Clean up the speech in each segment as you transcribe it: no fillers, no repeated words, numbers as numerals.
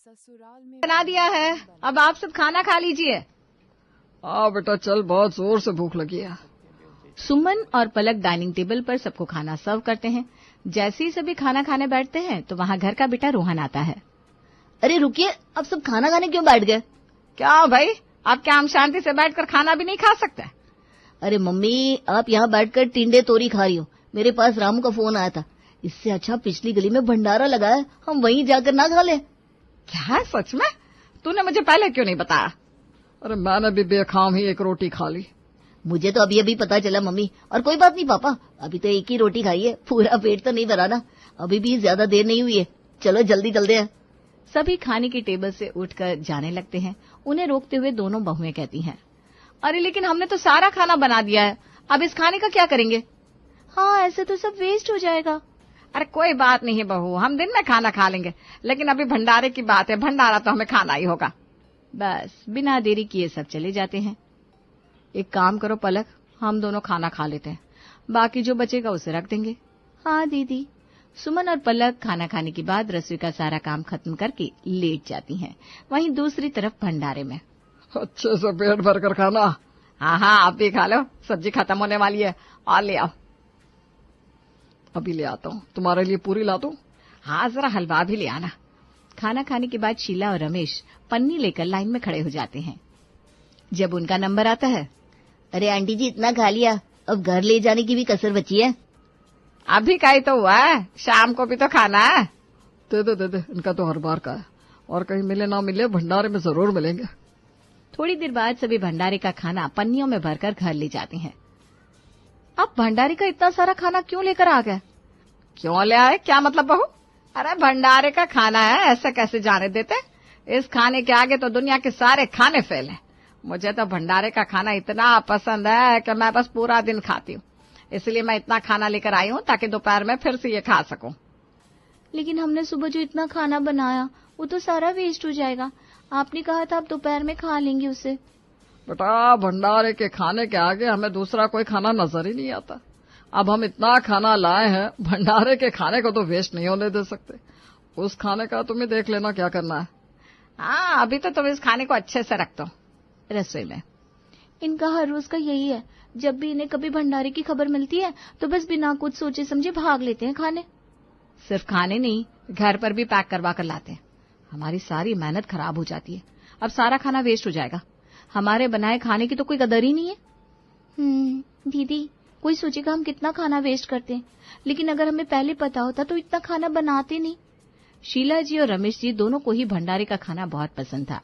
ससुराल में बना दिया है, अब आप सब खाना खा लीजिए। हाँ बेटा चल, बहुत जोर से भूख लगी है। सुमन और पलक डाइनिंग टेबल पर सबको खाना सर्व करते हैं। जैसे ही सभी खाना खाने बैठते हैं तो वहाँ घर का बेटा रोहन आता है। अरे रुकिए, अब सब खाना खाने क्यों बैठ गए? क्या भाई, अब क्या हम शांति से बैठकर खाना भी नहीं खा सकते? अरे मम्मी, आप यहाँ बैठकर टिंडे तोरी खा रही हो, मेरे पास रामू का फोन आया था। इससे अच्छा पिछली गली में भंडारा लगा है, हम वहीं जाकर ना खा ले। क्या सच में? तूने मुझे पहले क्यों नहीं बताया? अरे मैंने भी बेखाम ही एक रोटी खा ली। मुझे तो अभी अभी पता चला मम्मी। और कोई बात नहीं पापा, अभी तो एक ही रोटी खाई है, पूरा पेट तो नहीं भरा ना। अभी भी ज्यादा देर नहीं हुई है, चलो जल्दी चलते हैं। सभी खाने की टेबल से उठकर जाने लगते हैं। उन्हें रोकते हुए दोनों बहुएं कहती हैं, अरे लेकिन हमने तो सारा खाना बना दिया है, अब इस खाने का क्या करेंगे? हाँ, ऐसे तो सब वेस्ट हो जाएगा। अरे कोई बात नहीं बहू, हम दिन में खाना खा लेंगे, लेकिन अभी भंडारे की बात है, भंडारा तो हमें खाना ही होगा। बस बिना देरी किए सब चले जाते हैं। एक काम करो पलक, हम दोनों खाना खा लेते हैं, बाकी जो बचेगा उसे रख देंगे। हाँ दीदी। सुमन और पलक खाना खाने के बाद रसोई का सारा काम खत्म करके लेट जाती हैं। वहीं दूसरी तरफ भंडारे में अच्छे से पेट भर कर खाना। हाँ हाँ, आप भी खा लो, सब्जी खत्म होने वाली है, और ले आओ। अभी ले आता हूँ, तुम्हारे लिए पूरी ला दूं? हाँ, जरा हलवा भी ले आना। खाना खाने के बाद शीला और रमेश पन्नी लेकर लाइन में खड़े हो जाते हैं। जब उनका नंबर आता है, अरे आंटी जी इतना खा लिया, अब घर ले जाने की भी कसर बची है। अभी का ही तो हुआ है, शाम को भी तो खाना है। दे दे दे दे, इनका तो हर बार का है, और कहीं मिले ना मिले भंडारे में जरूर मिलेंगे। थोड़ी देर बाद सभी भंडारे का खाना पन्नियों में भरकर घर ले जाते हैं। अब भंडारे का इतना सारा खाना क्यों लेकर आ गए? क्यों ले आए, क्या मतलब बहू? अरे भंडारे का खाना है, ऐसे कैसे जाने देते? इस खाने के आगे तो दुनिया के सारे खाने फेल हैं। मुझे तो भंडारे का खाना इतना पसंद है कि मैं बस पूरा दिन खाती हूँ, इसलिए मैं इतना खाना लेकर आई हूँ ताकि दोपहर में फिर से ये खा सकूं। लेकिन हमने सुबह जो इतना खाना बनाया वो तो सारा वेस्ट हो जाएगा। आपने कहा था आप दोपहर में खा लेंगे उसे। बेटा भंडारे के खाने के आगे हमें दूसरा कोई खाना नजर ही नहीं आता। अब हम इतना खाना लाए हैं, भंडारे के खाने को तो वेस्ट नहीं होने दे सकते। उस खाने का तुम्हें देख लेना क्या करना है। हाँ, अभी तो तुम इस खाने को अच्छे से रख दो रसोई में। इनका हर रोज का यही है, जब भी इन्हें कभी भंडारे की खबर मिलती है तो बस बिना कुछ सोचे समझे भाग लेते हैं खाने। सिर्फ खाने नहीं, घर पर भी पैक करवा कर लाते हैं। हमारी सारी मेहनत खराब हो जाती है, अब सारा खाना वेस्ट हो जाएगा। हमारे बनाए खाने की तो कोई कदर ही नहीं है। दीदी, कोई सोचेगा हम कितना खाना वेस्ट करते हैं, लेकिन अगर हमें पहले पता होता तो इतना खाना बनाते नहीं। शीला जी और रमेश जी दोनों को ही भंडारे का खाना बहुत पसंद था।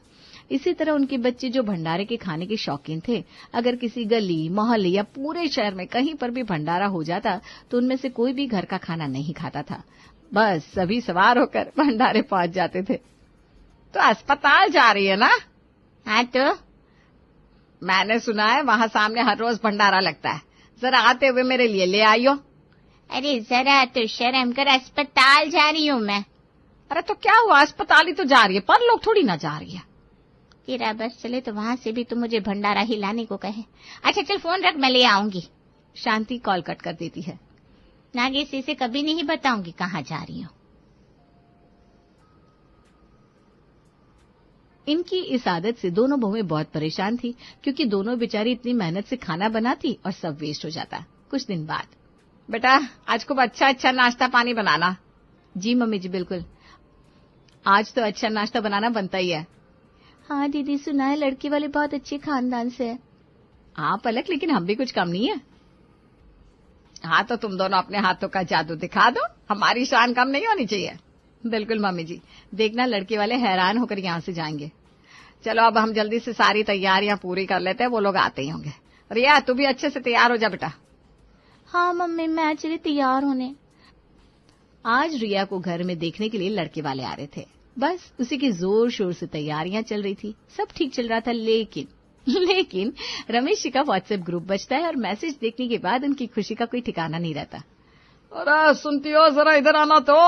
इसी तरह उनके बच्चे जो भंडारे के खाने के शौकीन थे, अगर किसी गली, मोहल्ले या पूरे शहर में कहीं पर भी भंडारा हो जाता तो उनमें से कोई भी घर का खाना नहीं खाता था। बस सभी सवार होकर भंडारे पहुंच जाते थे। तो अस्पताल जा रही है ना? हाँ, तो मैंने सुना है वहाँ सामने हर रोज भंडारा लगता है, जरा आते हुए मेरे लिए ले आइयो। अरे जरा तो शर्म कर, अस्पताल जा रही हूँ मैं। अरे तो क्या हुआ, अस्पताल ही तो जा रही है, पर लोग थोड़ी ना जा रही है। तेरा बस चले तो वहाँ से भी तो मुझे भंडारा ही लाने को कहे। अच्छा चल फोन रख, मैं ले आऊंगी। शांति कॉल कट कर देती है। नागेश इसे कभी नहीं बताऊंगी कहाँ जा रही हूँ। इनकी इस आदत से दोनों बहुएं बहुत परेशान थी, क्योंकि दोनों बेचारी इतनी मेहनत से खाना बनाती और सब वेस्ट हो जाता। कुछ दिन बाद, बेटा आज खूब अच्छा अच्छा नाश्ता पानी बनाना। जी मम्मी जी, बिल्कुल, आज तो अच्छा नाश्ता बनाना बनता ही है। हाँ दीदी, सुना है लड़के वाले बहुत अच्छे खानदान से है। हाँ पलक, लेकिन हम भी कुछ कम नहीं है। हाँ तो तुम दोनों अपने हाथों का जादू दिखा दो, हमारी शान कम नहीं होनी चाहिए। बिल्कुल मम्मी जी, देखना लड़के वाले हैरान होकर यहाँ से जाएंगे। चलो अब हम जल्दी से सारी तैयारियां पूरी कर लेते हैं, वो लोग आते ही होंगे। रिया तू भी अच्छे से तैयार हो जा बेटा। हाँ मम्मी, मैं चली तैयार होने। आज रिया को घर में देखने के लिए लड़के वाले आ रहे थे। बस उसी की जोर शोर से तैयारियां चल रही थी, सब ठीक चल रहा था। लेकिन रमेश जी का व्हाट्सएप ग्रुप बजता है और मैसेज देखने के बाद उनकी खुशी का कोई ठिकाना नहीं रहता। अरे सुनती हो, जरा इधर आना तो।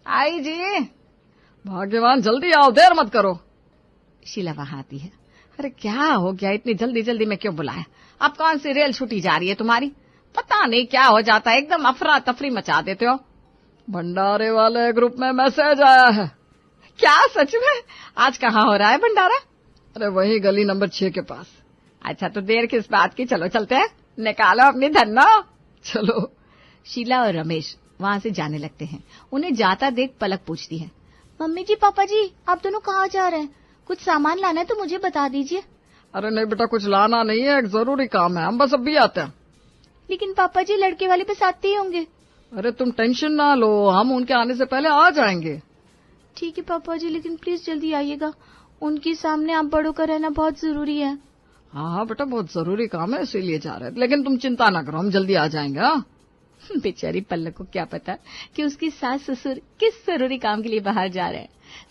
आई जी। भाग्यवान, जल्दी आओ, देर मत करो। शीला वहां आती है। अरे क्या हो गया, इतनी जल्दी जल्दी में क्यों बुलाया? अब कौन सी रेल छुट्टी जा रही है तुम्हारी? पता नहीं क्या हो जाता है, एकदम अफरा तफरी मचा देते हो। भंडारे वाले ग्रुप में मैसेज आया है। क्या सच में? आज कहाँ हो रहा है भंडारा? अरे वही गली नंबर 6 के पास। अच्छा तो देर किस बात की, चलो चलते हैं, निकालो अपनी धन्नो। चलो। शीला और रमेश वहां से जाने लगते हैं। उन्हें जाता देख पलक पूछती है, मम्मी जी पापा जी आप दोनों कहाँ जा रहे हैं? कुछ सामान लाना है तो मुझे बता दीजिए। अरे नहीं बेटा, कुछ लाना नहीं है, एक जरूरी काम है, हम बस अभी आते हैं। लेकिन पापा जी लड़के वाले बस आते ही होंगे। अरे तुम टेंशन ना लो, हम उनके आने से पहले आ जाएंगे। ठीक है पापा जी, लेकिन प्लीज जल्दी आइएगा, उनके सामने आप बड़ों का रहना बहुत जरूरी है। हाँ हाँ बेटा, बहुत जरूरी काम है इसीलिए जा रहे थे, लेकिन तुम चिंता ना करो, हम जल्दी आ जाएंगे। हाँ बेचारी पल्लक को क्या पता कि उसकी सास ससुर किस जरूरी काम के लिए बाहर जा रहे हैं।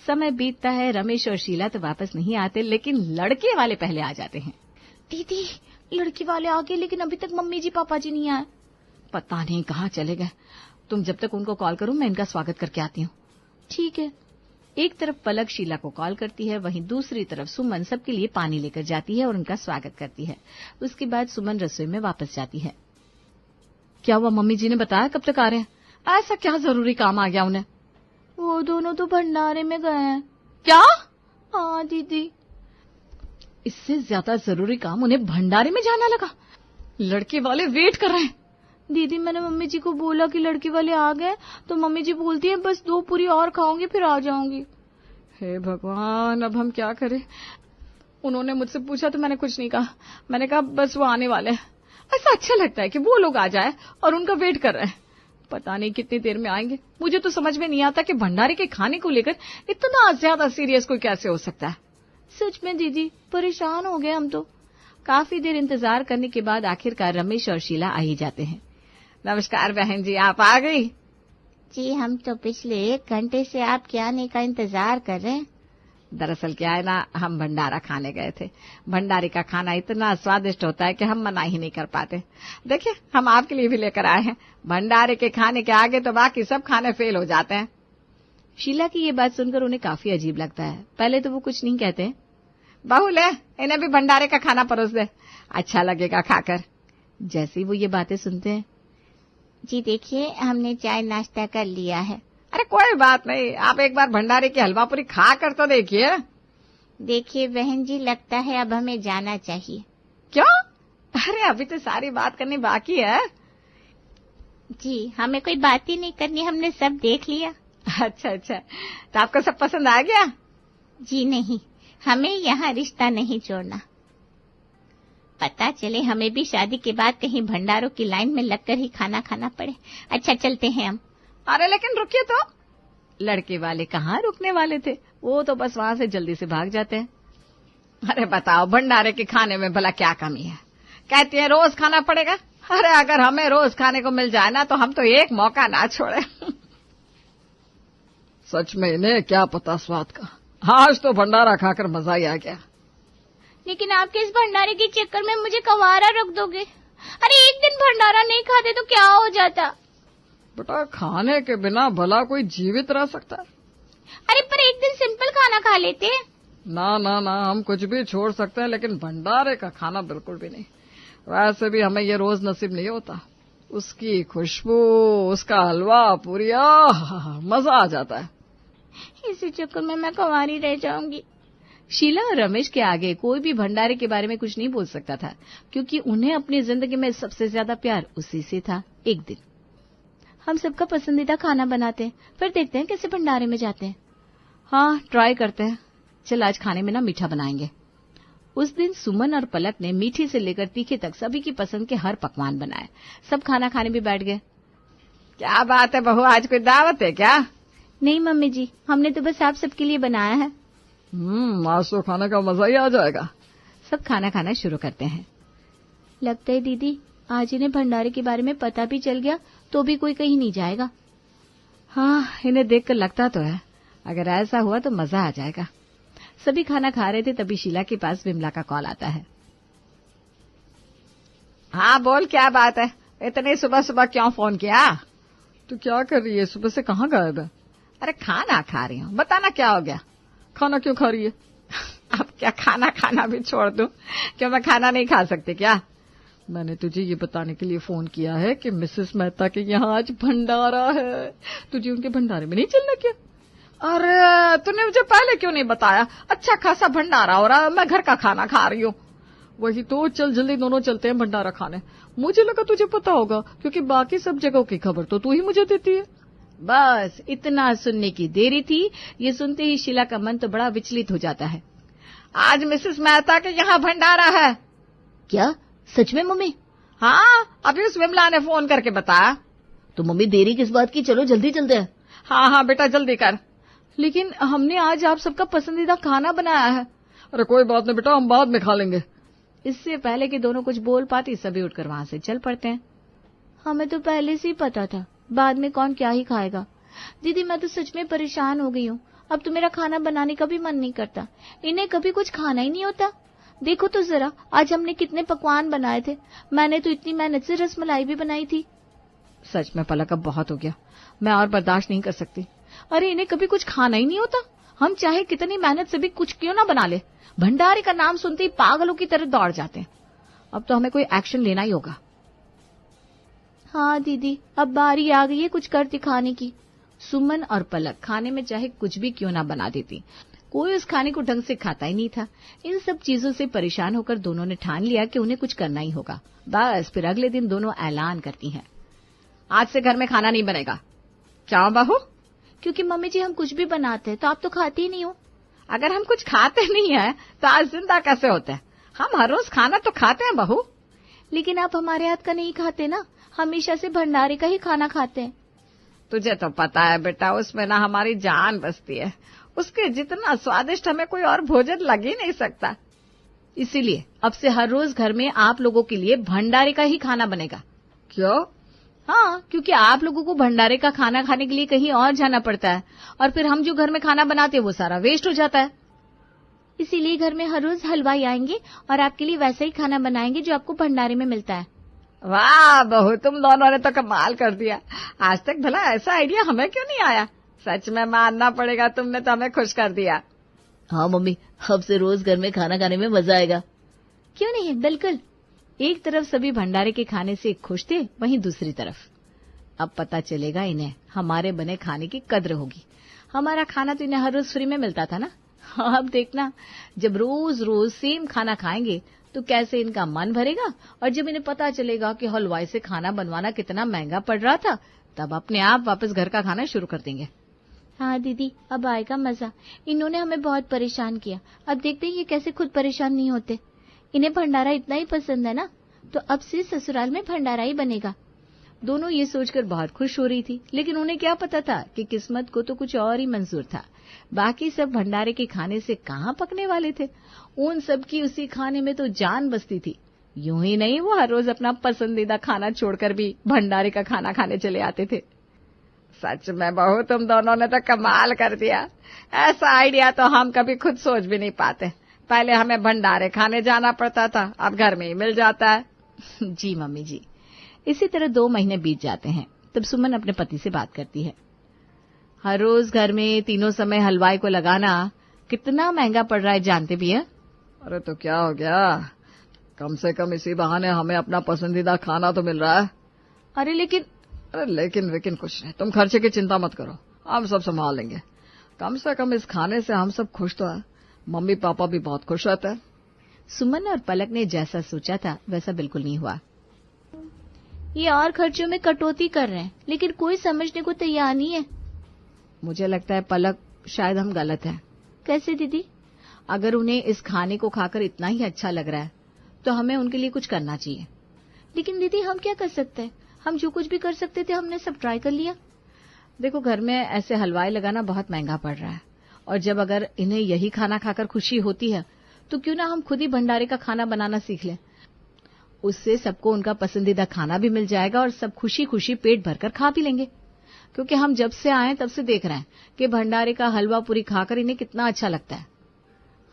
समय बीतता है, रमेश और शीला तो वापस नहीं आते, लेकिन लड़के वाले पहले आ जाते हैं। दीदी लड़के वाले आ गए, लेकिन अभी तक मम्मी जी पापा जी नहीं आए। पता नहीं कहाँ चले गए, तुम जब तक उनको कॉल करो मैं इनका स्वागत करके आती हूँ। ठीक है। एक तरफ पलक शीला को कॉल करती है, वहीं दूसरी तरफ सुमन सबके लिए पानी लेकर जाती है और उनका स्वागत करती है। उसके बाद सुमन रसोई में वापस जाती है। क्या हुआ, मम्मी जी ने बताया कब तक आ रहे हैं? ऐसा क्या जरूरी काम आ गया उन्हें? वो दोनों तो भंडारे में गए हैं। क्या? हाँ दीदी। इससे ज्यादा जरूरी काम उन्हें भंडारे में जाना लगा। लड़के वाले वेट कर रहे हैं। दीदी मैंने मम्मी जी को बोला कि लड़के वाले आ गए, तो मम्मी जी बोलती है बस 2 पूरी और खाऊंगी फिर आ जाऊंगी। हे भगवान, अब हम क्या करें? उन्होंने मुझसे पूछा तो मैंने कुछ नहीं कहा, मैंने कहा बस वो आने वाले हैं। ऐसा अच्छा लगता है कि वो लोग आ जाए और उनका वेट कर रहे हैं। पता नहीं कितनी देर में आएंगे। मुझे तो समझ में नहीं आता कि भंडारे के खाने को लेकर इतना ज्यादा सीरियस कोई कैसे हो सकता है। सच में दीदी परेशान हो गए हम तो। काफी देर इंतजार करने के बाद आखिरकार रमेश और शीला आ ही जाते हैं। नमस्कार बहन जी, आप आ गई? जी हम तो पिछले 1 घंटे से आपके आने का इंतजार कर रहे हैं। दरअसल क्या है ना, हम भंडारा खाने गए थे। भंडारे का खाना इतना स्वादिष्ट होता है कि हम मना ही नहीं कर पाते। देखिए हम आपके लिए भी लेकर आए हैं। भंडारे के खाने के आगे तो बाकी सब खाने फेल हो जाते हैं। शीला की ये बात सुनकर उन्हें काफी अजीब लगता है। पहले तो वो कुछ नहीं कहते। बहू ले, इन्हें भी भंडारे का खाना परोस दे, अच्छा लगेगा खाकर। जैसे ही वो ये बातें सुनते हैं, जी देखिए हमने चाय नाश्ता कर लिया है। अरे कोई बात नहीं, आप एक बार भंडारे की हलवा पूरी खा कर तो देखिए। देखिए बहन जी, लगता है अब हमें जाना चाहिए। क्यों? अरे अभी तो सारी बात करनी बाकी है। जी हमें कोई बात ही नहीं करनी, हमने सब देख लिया। अच्छा अच्छा, तो आपको सब पसंद आ गया? जी नहीं, हमें यहाँ रिश्ता नहीं जोड़ना। पता चले हमें भी शादी के बाद कहीं भंडारों की लाइन में लगकर ही खाना खाना पड़े। अच्छा चलते हैं हम। अरे लेकिन रुकिए तो। लड़के वाले कहाँ रुकने वाले थे, वो तो बस वहां से जल्दी से भाग जाते हैं। अरे बताओ भंडारे के खाने में भला क्या कमी है? कहती है रोज खाना पड़ेगा। अरे अगर हमें रोज खाने को मिल जाए ना तो हम तो एक मौका ना छोड़े। सच में इन्हें क्या पता स्वाद का। आज तो भंडारा खाकर मजा ही आ गया। लेकिन आपके इस भंडारे के चक्कर में मुझे कवारा रख दोगे? अरे एक दिन भंडारा नहीं खाते तो क्या हो जाता? बेटा खाने के बिना भला कोई जीवित रह सकता है? अरे पर एक दिन सिंपल खाना खा लेते हैं। ना ना ना, हम कुछ भी छोड़ सकते हैं लेकिन भंडारे का खाना बिल्कुल भी नहीं। वैसे भी हमें ये रोज नसीब नहीं होता। उसकी खुशबू, उसका हलवा पूरी, मजा आ जाता है। इसी चक्कर में मैं कुंवारी रह जाऊंगी। शीला और रमेश के आगे कोई भी भंडारे के बारे में कुछ नहीं बोल सकता था, क्योंकि उन्हें अपनी जिंदगी में सबसे ज्यादा प्यार उसी से था। एक दिन हम सबका पसंदीदा खाना बनाते हैं, फिर देखते हैं कैसे भंडारे में जाते हैं। हाँ ट्राई करते हैं। चल आज खाने में ना मीठा बनाएंगे। उस दिन सुमन और पलक ने मीठे से लेकर तीखे तक सभी की पसंद के हर पकवान बनाए। सब खाना खाने भी बैठ गए। क्या बात है बहू, आज कोई दावत है क्या? नहीं मम्मी जी, हमने तो बस आप सबके लिए बनाया है। आज तो खाने का मजा ही आ जाएगा। सब खाना खाना शुरू करते हैं। लगता है दीदी आज इन्हें भंडारे के बारे में पता भी चल गया तो भी कोई कहीं नहीं जाएगा। हाँ इन्हें देखकर लगता तो है, अगर ऐसा हुआ तो मजा आ जाएगा। सभी खाना खा रहे थे तभी शीला के पास विमला का कॉल आता है। हाँ बोल, क्या बात है, इतने सुबह सुबह क्यों फोन किया? तू क्या कर रही है, सुबह से कहाँ गायब है? अरे खाना खा रही हूँ, बताना क्या हो गया? खाना क्यों खा रही है? अब क्या खाना खाना भी छोड़ दूं? क्यों मैं खाना नहीं खा सकती क्या? मैंने तुझे ये बताने के लिए फोन किया है कि मिसेस मेहता के यहाँ आज भंडारा है। तुझे उनके भंडारे में नहीं चलना क्या? अरे तूने मुझे पहले क्यों नहीं बताया? अच्छा खासा भंडारा हो रहा है, मैं घर का खाना खा रही हूँ। वही तो, चल जल्दी दोनों चलते हैं भंडारा खाने। मुझे लगा तुझे पता होगा, क्योंकि बाकी सब जगहों की खबर तो तू ही मुझे देती है। बस इतना सुनने की देरी थी। ये सुनते ही शीला का मन तो बड़ा विचलित हो जाता है। आज मिसेस मेहता के यहाँ भंडारा है। क्या सच में मम्मी? हाँ, अभी उस विमला ने फोन करके बताया। तो मम्मी देरी किस बात की, चलो जल्दी चलते हैं। हाँ बेटा जल्दी कर। लेकिन हमने आज आप सबका पसंदीदा खाना बनाया है। अरे कोई बात नहीं बेटा, हम बाद में खा लेंगे। इससे पहले कि दोनों कुछ बोल पाती सभी उठकर वहां से चल पड़ते हैं। हमें तो पहले से ही पता था, बाद में कौन क्या ही खाएगा। दीदी मैं तो सच में परेशान हो गई हूँ। अब तो मेरा खाना बनाने का भी मन नहीं करता। इन्हें कभी कुछ खाना ही नहीं होता। देखो तो जरा, आज हमने कितने पकवान बनाए थे। मैंने तो इतनी मेहनत से रसमलाई भी बनाई थी। सच में पलक, अब बहुत हो गया, मैं और बर्दाश्त नहीं कर सकती। अरे इन्हें कभी कुछ खाना ही नहीं होता। हम चाहे कितनी मेहनत से भी कुछ क्यों ना बना ले, भंडारे का नाम सुनते ही पागलों की तरह दौड़ जाते हैं। अब तो हमें कोई एक्शन लेना ही होगा। हाँ दीदी, अब बारी आ गई है कुछ कर दिखाने की। सुमन और पलक खाने में चाहे कुछ भी क्यों ना बना देती, कोई उस खाने को ढंग से खाता ही नहीं था। इन सब चीजों से परेशान होकर दोनों ने ठान लिया कि उन्हें कुछ करना ही होगा। बस फिर अगले दिन दोनों ऐलान करती हैं, आज से घर में खाना नहीं बनेगा। क्यों बहू? क्योंकि मम्मी जी हम कुछ भी बनाते हैं तो आप तो खाती ही नहीं हो। अगर हम कुछ खाते नहीं है तो आज जिंदा कैसे होते हैं? हम हर रोज खाना तो खाते हैं बहू। लेकिन आप हमारे हाथ का नहीं खाते ना, हमेशा से भंडारे का ही खाना खाते हैं। तुझे तो पता है बेटा, उसमें ना हमारी जान बसती है। उसके जितना स्वादिष्ट हमें कोई और भोजन लग ही नहीं सकता। इसीलिए अब से हर रोज घर में आप लोगों के लिए भंडारे का ही खाना बनेगा। क्यों? हाँ, क्योंकि आप लोगों को भंडारे का खाना खाने के लिए कहीं और जाना पड़ता है, और फिर हम जो घर में खाना बनाते हैं वो सारा वेस्ट हो जाता है। इसीलिए घर में हर रोज हलवाई आएंगे और आपके लिए वैसा ही खाना बनाएंगे जो आपको भंडारे में मिलता है। वाह बहू, तुम दोनों ने तो कमाल कर दिया। आज तक भला ऐसा आइडिया हमें क्यों नहीं आया? सच में मानना पड़ेगा, तुमने तो हमें खुश कर दिया। हाँ मम्मी, अब से रोज घर में खाना खाने में मजा आएगा। क्यों नहीं, बिल्कुल। एक तरफ सभी भंडारे के खाने से खुश थे, वहीं दूसरी तरफ अब पता चलेगा इन्हें हमारे बने खाने की कद्र होगी। हमारा खाना तो इन्हें हर रोज फ्री में मिलता था ना। अब देखना, जब रोज रोज सेम खाना खाएंगे तो कैसे इनका मन भरेगा, और जब इन्हें पता चलेगा कि हलवाई से खाना बनवाना कितना महंगा पड़ रहा था, तब अपने आप वापस घर का खाना शुरू कर देंगे। हाँ दीदी, अब आएगा मजा। इन्होंने हमें बहुत परेशान किया, अब देखते हैं ये कैसे खुद परेशान नहीं होते। इन्हें भंडारा इतना ही पसंद है ना, तो अब से ससुराल में भंडारा ही बनेगा। दोनों ये सोचकर बहुत खुश हो रही थी, लेकिन उन्हें क्या पता था कि किस्मत को तो कुछ और ही मंजूर था। बाकी सब भंडारे के खाने से कहाँ पकने वाले थे। उन सब की उसी खाने में तो जान बसती थी। यूं ही नहीं, वो हर रोज अपना पसंदीदा खाना छोड़कर भी भंडारे का खाना खाने चले आते थे। सच में बहू, तुम दोनों ने तो कमाल कर दिया। ऐसा आइडिया तो हम कभी खुद सोच भी नहीं पाते। पहले हमें भंडारे खाने जाना पड़ता था, अब घर में ही मिल जाता है। जी मम्मी जी। इसी तरह 2 महीने बीत जाते हैं। तब सुमन अपने पति से बात करती है, हर रोज घर में तीनों समय हलवाई को लगाना कितना महंगा पड़ रहा है, जानते भी है। अरे तो क्या हो गया, कम से कम इसी बहाने हमें अपना पसंदीदा खाना तो मिल रहा है। अरे लेकिन कुछ नहीं, तुम खर्चे की चिंता मत करो, हम सब संभाल लेंगे। कम से कम इस खाने से हम सब खुश तो है, मम्मी पापा भी बहुत खुश रहते हैं। सुमन और पलक ने जैसा सोचा था वैसा बिल्कुल नहीं हुआ। ये और खर्चों में कटौती कर रहे हैं, लेकिन कोई समझने को तैयार नहीं है। मुझे लगता है पलक, शायद हम गलत हैं। कैसे दीदी? अगर उन्हें इस खाने को खाकर इतना ही अच्छा लग रहा है तो हमें उनके लिए कुछ करना चाहिए। लेकिन दीदी हम क्या कर सकते हैं? हम जो कुछ भी कर सकते थे हमने सब ट्राई कर लिया। देखो, घर में ऐसे हलवाई लगाना बहुत महंगा पड़ रहा है, और जब अगर इन्हें यही खाना खाकर खुशी होती है तो क्यों ना हम खुद ही भंडारे का खाना बनाना सीख लें। उससे सबको उनका पसंदीदा खाना भी मिल जाएगा और सब खुशी खुशी पेट भरकर खा भी लेंगे। क्योंकि हम जब से आए तब से देख रहे हैं कि भंडारे का हलवा पूरी खाकर इन्हें कितना अच्छा लगता है।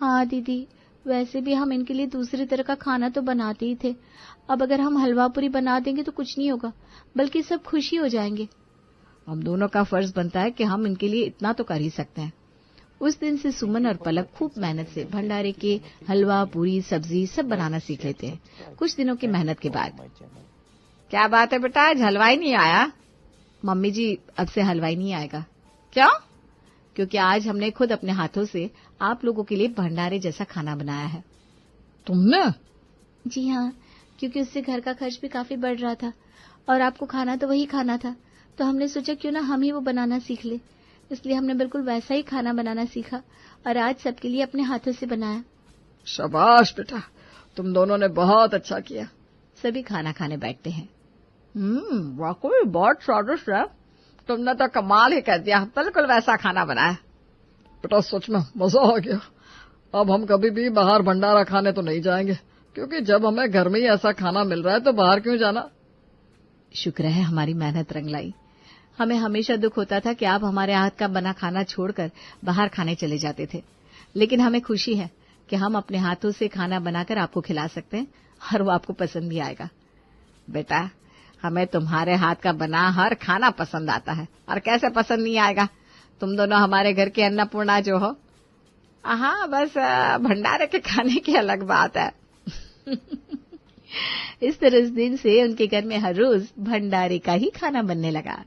हाँ दीदी, वैसे भी हम इनके लिए दूसरी तरह का खाना तो बनाते ही थे। अब अगर हम हलवा पूरी बना देंगे तो कुछ नहीं होगा, बल्कि सब खुशी हो जाएंगे। हम दोनों का फर्ज बनता है कि हम इनके लिए इतना तो कर ही सकते हैं। उस दिन से सुमन और पलक खूब मेहनत से भंडारे के हलवा पूरी सब्जी सब बनाना सीख लेते हैं। कुछ दिनों की मेहनत के बाद। क्या बात है बेटा, आज हलवाई नहीं आया? मम्मी जी, अब से हलवाई नहीं आएगा। क्यों? क्योंकि आज हमने खुद अपने हाथों से आप लोगों के लिए भंडारे जैसा खाना बनाया है। तुमने? जी हाँ, क्योंकि उससे घर का खर्च भी काफी बढ़ रहा था और आपको खाना तो वही खाना था, तो हमने सोचा क्यों ना हम ही वो बनाना सीख ले। इसलिए हमने बिल्कुल वैसा ही खाना बनाना सीखा और आज सबके लिए अपने हाथों से बनाया। शाबाश बेटा, तुम दोनों ने बहुत अच्छा किया। सभी खाना खाने बैठते हैं। वाकई बहुत स्वादिष्ट है। तुमने तो कमाल ही कर दिया, बिल्कुल वैसा खाना बनाया। बेटा सच में मजा आ गया। अब हम कभी भी बाहर भंडारा खाने तो नहीं जाएंगे, क्योंकि जब हमें घर में ही ऐसा खाना मिल रहा है तो बाहर क्यों जाना। शुक्र है हमारी मेहनत रंग लाई। हमें हमेशा दुख होता था कि आप हमारे हाथ का बना खाना छोड़कर बाहर खाने चले जाते थे, लेकिन हमें खुशी है कि हम अपने हाथों से खाना बनाकर आपको खिला सकते हैं और वो आपको पसंद भी आएगा। बेटा, हमें तुम्हारे हाथ का बना हर खाना पसंद आता है, और कैसे पसंद नहीं आएगा। तुम दोनों हमारे घर की अन्नपूर्णा जो हो। हाँ, बस भंडारे के खाने की अलग बात है। इस तरह इस दिन से उनके घर में हर रोज भंडारे का ही खाना बनने लगा।